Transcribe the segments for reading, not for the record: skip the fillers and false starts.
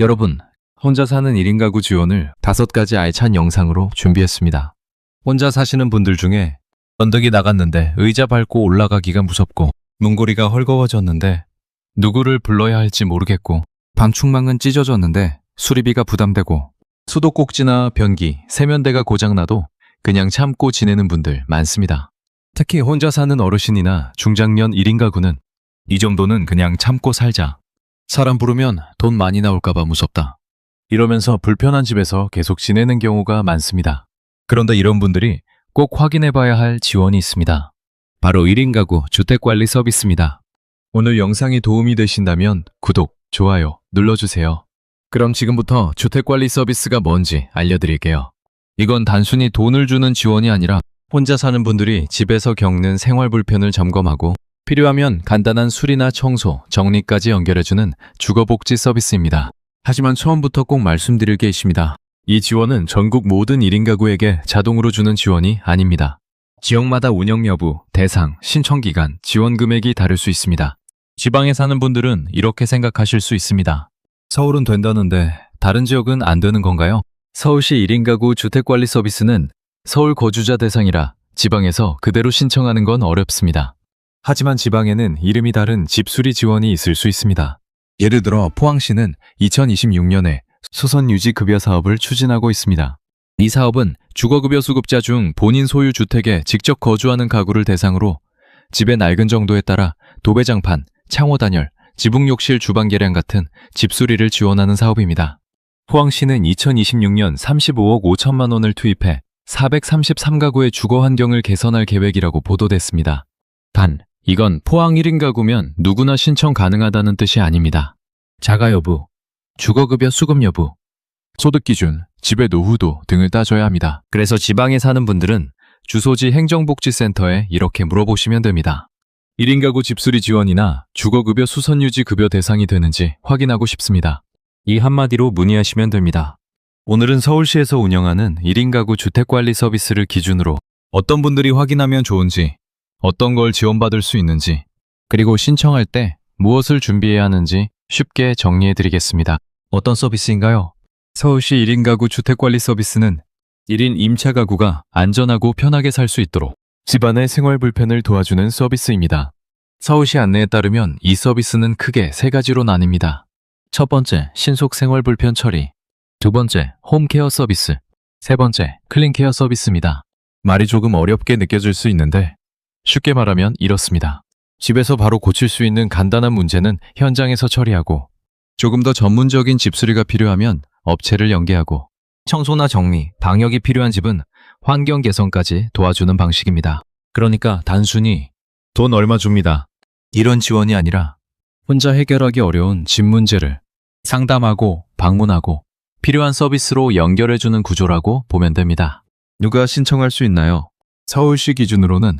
여러분, 혼자 사는 1인 가구 지원을 5가지 알찬 영상으로 준비했습니다. 혼자 사시는 분들 중에 언덕이 나갔는데 의자 밟고 올라가기가 무섭고 문고리가 헐거워졌는데 누구를 불러야 할지 모르겠고 방충망은 찢어졌는데 수리비가 부담되고 수도꼭지나 변기, 세면대가 고장나도 그냥 참고 지내는 분들 많습니다. 특히 혼자 사는 어르신이나 중장년 1인 가구는 이 정도는 그냥 참고 살자. 사람 부르면 돈 많이 나올까봐 무섭다. 이러면서 불편한 집에서 계속 지내는 경우가 많습니다. 그런데 이런 분들이 꼭 확인해봐야 할 지원이 있습니다. 바로 1인 가구 주택관리 서비스입니다. 오늘 영상이 도움이 되신다면 구독, 좋아요 눌러주세요. 그럼 지금부터 주택관리 서비스가 뭔지 알려드릴게요. 이건 단순히 돈을 주는 지원이 아니라 혼자 사는 분들이 집에서 겪는 생활 불편을 점검하고 필요하면 간단한 수리나 청소, 정리까지 연결해주는 주거복지 서비스입니다. 하지만 처음부터 꼭 말씀드릴 게 있습니다. 이 지원은 전국 모든 1인 가구에게 자동으로 주는 지원이 아닙니다. 지역마다 운영 여부, 대상, 신청 기간, 지원 금액이 다를 수 있습니다. 지방에 사는 분들은 이렇게 생각하실 수 있습니다. 서울은 된다는데 다른 지역은 안 되는 건가요? 서울시 1인 가구 주택관리 서비스는 서울 거주자 대상이라 지방에서 그대로 신청하는 건 어렵습니다. 하지만 지방에는 이름이 다른 집수리 지원이 있을 수 있습니다. 예를 들어 포항시는 2026년에 수선유지급여 사업을 추진하고 있습니다. 이 사업은 주거급여 수급자 중 본인 소유 주택에 직접 거주하는 가구를 대상으로 집의 낡은 정도에 따라 도배장판, 창호 단열, 지붕욕실 주방 개량 같은 집수리를 지원하는 사업입니다. 포항시는 2026년 35억 5천만 원을 투입해 433가구의 주거 환경을 개선할 계획이라고 보도됐습니다. 단, 이건 포항 1인 가구면 누구나 신청 가능하다는 뜻이 아닙니다. 자가 여부, 주거급여 수급 여부, 소득 기준, 집의 노후도 등을 따져야 합니다. 그래서 지방에 사는 분들은 주소지 행정복지센터에 이렇게 물어보시면 됩니다. 1인 가구 집수리 지원이나 주거급여 수선유지 급여 대상이 되는지 확인하고 싶습니다. 이 한마디로 문의하시면 됩니다. 오늘은 서울시에서 운영하는 1인 가구 주택관리 서비스를 기준으로 어떤 분들이 확인하면 좋은지, 어떤 걸 지원받을 수 있는지, 그리고 신청할 때 무엇을 준비해야 하는지 쉽게 정리해드리겠습니다. 어떤 서비스인가요? 서울시 1인 가구 주택관리 서비스는 1인 임차 가구가 안전하고 편하게 살 수 있도록 집안의 생활 불편을 도와주는 서비스입니다. 서울시 안내에 따르면 이 서비스는 크게 3가지로 나뉩니다. 첫 번째, 신속 생활 불편 처리. 두 번째, 홈케어 서비스. 세 번째, 클린케어 서비스입니다. 말이 조금 어렵게 느껴질 수 있는데 쉽게 말하면 이렇습니다. 집에서 바로 고칠 수 있는 간단한 문제는 현장에서 처리하고 조금 더 전문적인 집수리가 필요하면 업체를 연계하고 청소나 정리, 방역이 필요한 집은 환경 개선까지 도와주는 방식입니다. 그러니까 단순히 돈 얼마 줍니다. 이런 지원이 아니라 혼자 해결하기 어려운 집 문제를 상담하고 방문하고 필요한 서비스로 연결해주는 구조라고 보면 됩니다. 누가 신청할 수 있나요? 서울시 기준으로는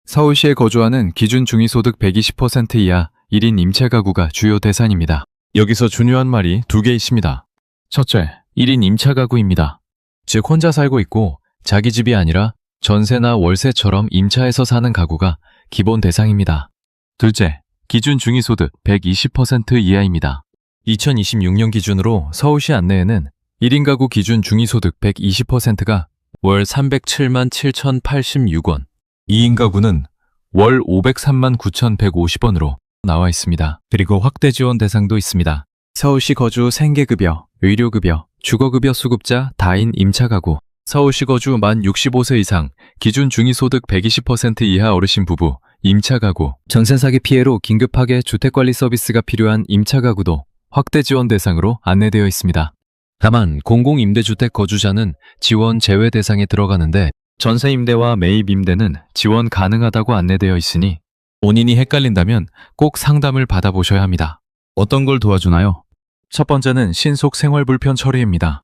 서울시에 거주하는 기준 중위소득 120% 이하 1인 임차 가구가 주요 대상입니다. 여기서 중요한 말이 2개 있습니다. 첫째, 1인 임차 가구입니다. 즉 혼자 살고 있고 자기 집이 아니라 전세나 월세처럼 임차해서 사는 가구가 기본 대상입니다. 둘째, 기준 중위소득 120% 이하입니다. 2026년 기준으로 서울시 안내에는 1인 가구 기준 중위소득 120%가 월 307만 7,086원, 2인 가구는 월 503만 9,150원으로 나와 있습니다. 그리고 확대 지원 대상도 있습니다. 서울시 거주 생계급여, 의료급여, 주거급여 수급자 다인 임차 가구, 서울시 거주 만 65세 이상, 기준 중위소득 120% 이하 어르신 부부, 임차 가구, 전세 사기 피해로 긴급하게 주택관리 서비스가 필요한 임차 가구도 확대 지원 대상으로 안내되어 있습니다. 다만 공공임대주택 거주자는 지원 제외 대상에 들어가는데 전세 임대와 매입 임대는 지원 가능하다고 안내되어 있으니 본인이 헷갈린다면 꼭 상담을 받아보셔야 합니다. 어떤 걸 도와주나요? 첫 번째는 신속 생활 불편 처리입니다.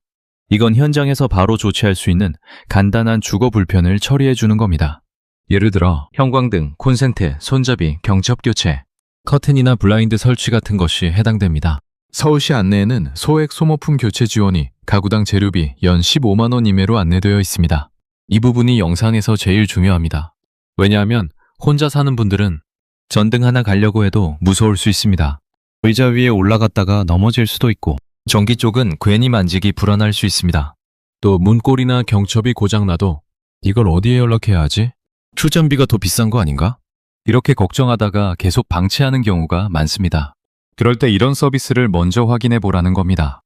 이건 현장에서 바로 조치할 수 있는 간단한 주거 불편을 처리해 주는 겁니다. 예를 들어 형광등, 콘센트, 손잡이, 경첩 교체, 커튼이나 블라인드 설치 같은 것이 해당됩니다. 서울시 안내에는 소액 소모품 교체 지원이 가구당 재료비 연 15만 원 이내로 안내되어 있습니다. 이 부분이 영상에서 제일 중요합니다. 왜냐하면 혼자 사는 분들은 전등 하나 가려고 해도 무서울 수 있습니다. 의자 위에 올라갔다가 넘어질 수도 있고 전기 쪽은 괜히 만지기 불안할 수 있습니다. 또 문고리나 경첩이 고장나도 이걸 어디에 연락해야 하지? 충전비가 더 비싼 거 아닌가? 이렇게 걱정하다가 계속 방치하는 경우가 많습니다. 그럴 때 이런 서비스를 먼저 확인해 보라는 겁니다.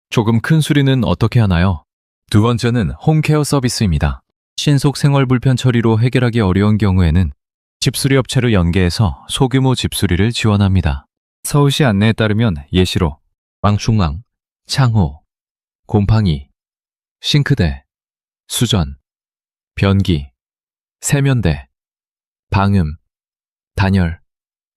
조금 큰 수리는 어떻게 하나요? 두 번째는 홈케어 서비스입니다. 신속 생활 불편 처리로 해결하기 어려운 경우에는 집수리 업체로 연계해서 소규모 집수리를 지원합니다. 서울시 안내에 따르면 예시로 방충망, 창호, 곰팡이, 싱크대, 수전, 변기, 세면대, 방음, 단열,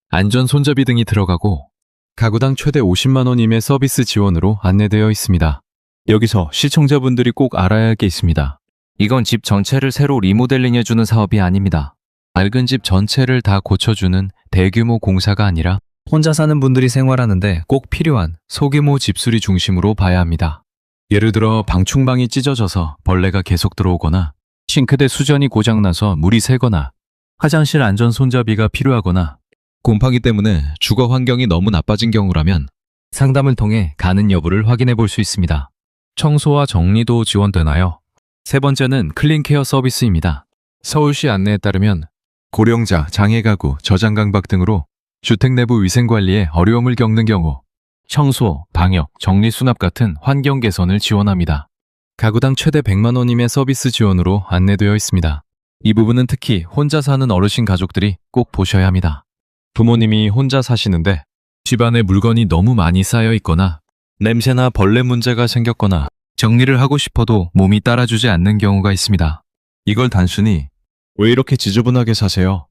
안전 손잡이 등이 들어가고 가구당 최대 50만 원 임의 서비스 지원으로 안내되어 있습니다. 여기서 시청자분들이 꼭 알아야 할 게 있습니다. 이건 집 전체를 새로 리모델링해주는 사업이 아닙니다. 낡은 집 전체를 다 고쳐주는 대규모 공사가 아니라 혼자 사는 분들이 생활하는데 꼭 필요한 소규모 집수리 중심으로 봐야 합니다. 예를 들어 방충망이 찢어져서 벌레가 계속 들어오거나 싱크대 수전이 고장나서 물이 새거나 화장실 안전 손잡이가 필요하거나 곰팡이 때문에 주거 환경이 너무 나빠진 경우라면 상담을 통해 가능 여부를 확인해 볼 수 있습니다. 청소와 정리도 지원되나요? 세 번째는 클린케어 서비스입니다. 서울시 안내에 따르면 고령자, 장애가구, 저장강박 등으로 주택 내부 위생관리에 어려움을 겪는 경우 청소, 방역, 정리수납 같은 환경 개선을 지원합니다. 가구당 최대 100만 원임의 서비스 지원으로 안내되어 있습니다. 이 부분은 특히 혼자 사는 어르신 가족들이 꼭 보셔야 합니다. 부모님이 혼자 사시는데 집안에 물건이 너무 많이 쌓여 있거나 냄새나 벌레 문제가 생겼거나 정리를 하고 싶어도 몸이 따라주지 않는 경우가 있습니다. 이걸 단순히 왜 이렇게 지저분하게 사세요?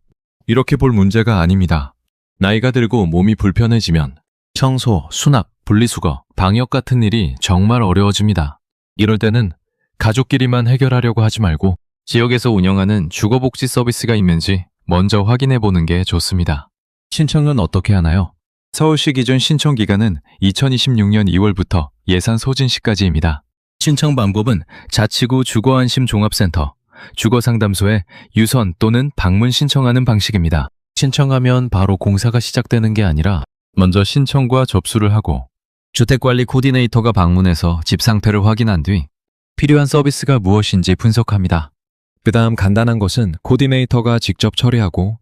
이렇게 볼 문제가 아닙니다. 나이가 들고 몸이 불편해지면 청소, 수납, 분리수거, 방역 같은 일이 정말 어려워집니다. 이럴 때는 가족끼리만 해결하려고 하지 말고 지역에서 운영하는 주거복지 서비스가 있는지 먼저 확인해 보는 게 좋습니다. 신청은 어떻게 하나요? 서울시 기준 신청 기간은 2026년 2월부터 예산 소진 시까지입니다. 신청 방법은 자치구 주거안심종합센터, 주거상담소에 유선 또는 방문 신청하는 방식입니다. 신청하면 바로 공사가 시작되는 게 아니라 먼저 신청과 접수를 하고 주택관리 코디네이터가 방문해서 집 상태를 확인한 뒤 필요한 서비스가 무엇인지 분석합니다. 그 다음 간단한 것은 코디네이터가 직접 처리하고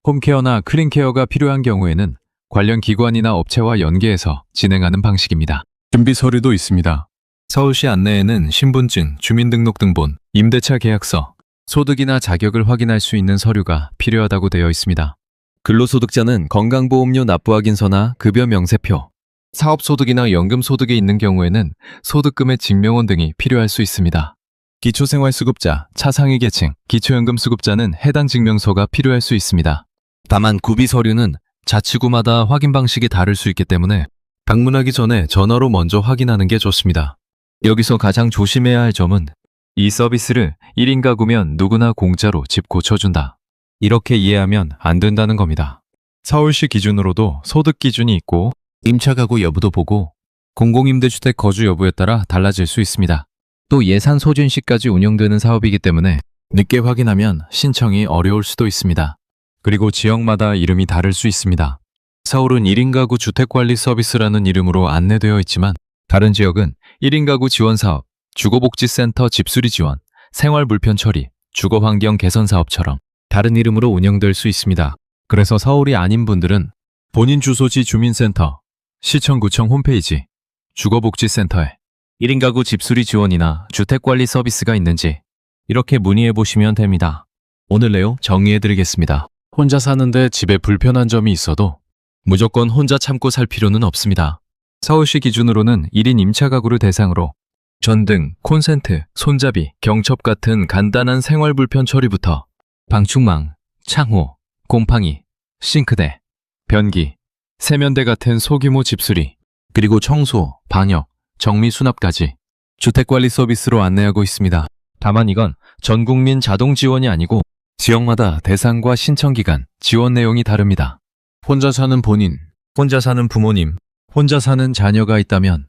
홈케어나 클린케어가 필요한 경우에는 관련 기관이나 업체와 연계해서 진행하는 방식입니다. 준비 서류도 있습니다. 서울시 안내에는 신분증, 주민등록등본, 임대차 계약서, 소득이나 자격을 확인할 수 있는 서류가 필요하다고 되어 있습니다. 근로소득자는 건강보험료 납부 확인서나 급여 명세표, 사업소득이나 연금소득이 있는 경우에는 소득금의 증명원 등이 필요할 수 있습니다. 기초생활수급자, 차상위 계층, 기초연금수급자는 해당 증명서가 필요할 수 있습니다. 다만 구비 서류는 자치구마다 확인 방식이 다를 수 있기 때문에 방문하기 전에 전화로 먼저 확인하는 게 좋습니다. 여기서 가장 조심해야 할 점은 이 서비스를 1인 가구면 누구나 공짜로 집 고쳐준다. 이렇게 이해하면 안 된다는 겁니다. 서울시 기준으로도 소득 기준이 있고 임차 가구 여부도 보고 공공임대주택 거주 여부에 따라 달라질 수 있습니다. 또 예산 소진 시까지 운영되는 사업이기 때문에 늦게 확인하면 신청이 어려울 수도 있습니다. 그리고 지역마다 이름이 다를 수 있습니다. 서울은 1인 가구 주택관리 서비스라는 이름으로 안내되어 있지만 다른 지역은 1인 가구 지원사업, 주거복지센터 집수리 지원, 생활불편 처리, 주거환경 개선 사업처럼 다른 이름으로 운영될 수 있습니다. 그래서 서울이 아닌 분들은 본인 주소지 주민센터, 시청구청 홈페이지, 주거복지센터에 1인 가구 집수리 지원이나 주택관리 서비스가 있는지 이렇게 문의해 보시면 됩니다. 오늘 내용 정리해 드리겠습니다. 혼자 사는데 집에 불편한 점이 있어도 무조건 혼자 참고 살 필요는 없습니다. 서울시 기준으로는 1인 임차 가구를 대상으로 전등, 콘센트, 손잡이, 경첩 같은 간단한 생활 불편 처리부터 방충망, 창호, 곰팡이, 싱크대, 변기, 세면대 같은 소규모 집수리, 그리고 청소, 방역, 정미 수납까지 주택관리 서비스로 안내하고 있습니다. 다만 이건 전국민 자동 지원이 아니고 지역마다 대상과 신청기간, 지원 내용이 다릅니다. 혼자 사는 본인, 혼자 사는 부모님, 혼자 사는 자녀가 있다면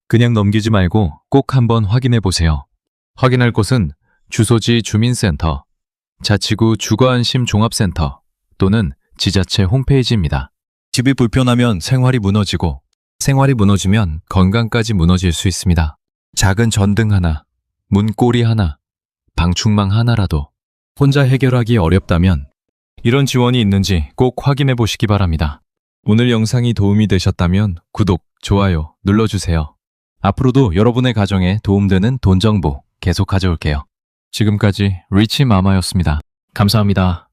그냥 넘기지 말고 꼭 한번 확인해 보세요. 확인할 곳은 주소지 주민센터, 자치구 주거안심종합센터 또는 지자체 홈페이지입니다. 집이 불편하면 생활이 무너지고 생활이 무너지면 건강까지 무너질 수 있습니다. 작은 전등 하나, 문고리 하나, 방충망 하나라도 혼자 해결하기 어렵다면 이런 지원이 있는지 꼭 확인해 보시기 바랍니다. 오늘 영상이 도움이 되셨다면 구독, 좋아요 눌러주세요. 앞으로도 여러분의 가정에 도움되는 돈 정보 계속 가져올게요. 지금까지 리치 마마였습니다. 감사합니다.